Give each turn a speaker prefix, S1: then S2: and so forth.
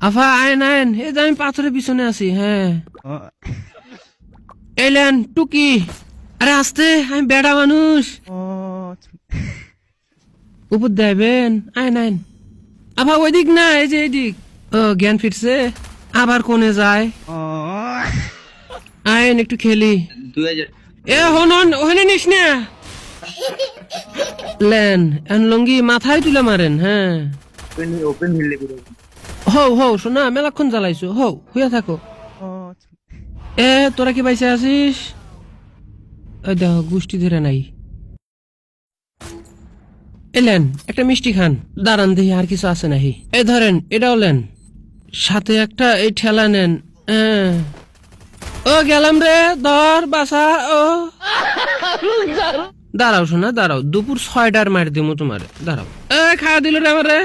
S1: আফা আইন আইন, এই যে আমি পাথরের পিছনে আছি। হ্যাঁ এলেন টুকি। আরে আসতে, আমি বেড়া মানুষ। উপর দেবেন, আইন আইন। আফা ওই দিক না, এই যে এই দিক। ও জ্ঞান ফিরছে, আবার কোনে যায়। আইন একটু খেলি। এ হন হন, ওখানে নিস না। লেন এন লঙ্গি মাথায় তুলে মারেন। হ্যাঁ হও হও শোনা, মেলাক্ষণ জ্বালাইছো, হও হইয়া থাকো। এ তোরা কি পাইছে আছিস? ওই দেখো গোষ্ঠী ধরে নাই। এলেন একটা মিষ্টি খান, দাঁড়ান দেখি আর কিছু আছে নাহি। এ ধরেন এটাও লেন, সাথে একটা এই ঠেলা নেন। ও গেলাম রে, ধর বাসা। ও দাঁড়াও শোনা দাঁড়াও, দুপুর 6টার মার দিমু তোমারে, দাঁড়াও। এ খাওয়া দিল রে আমারে।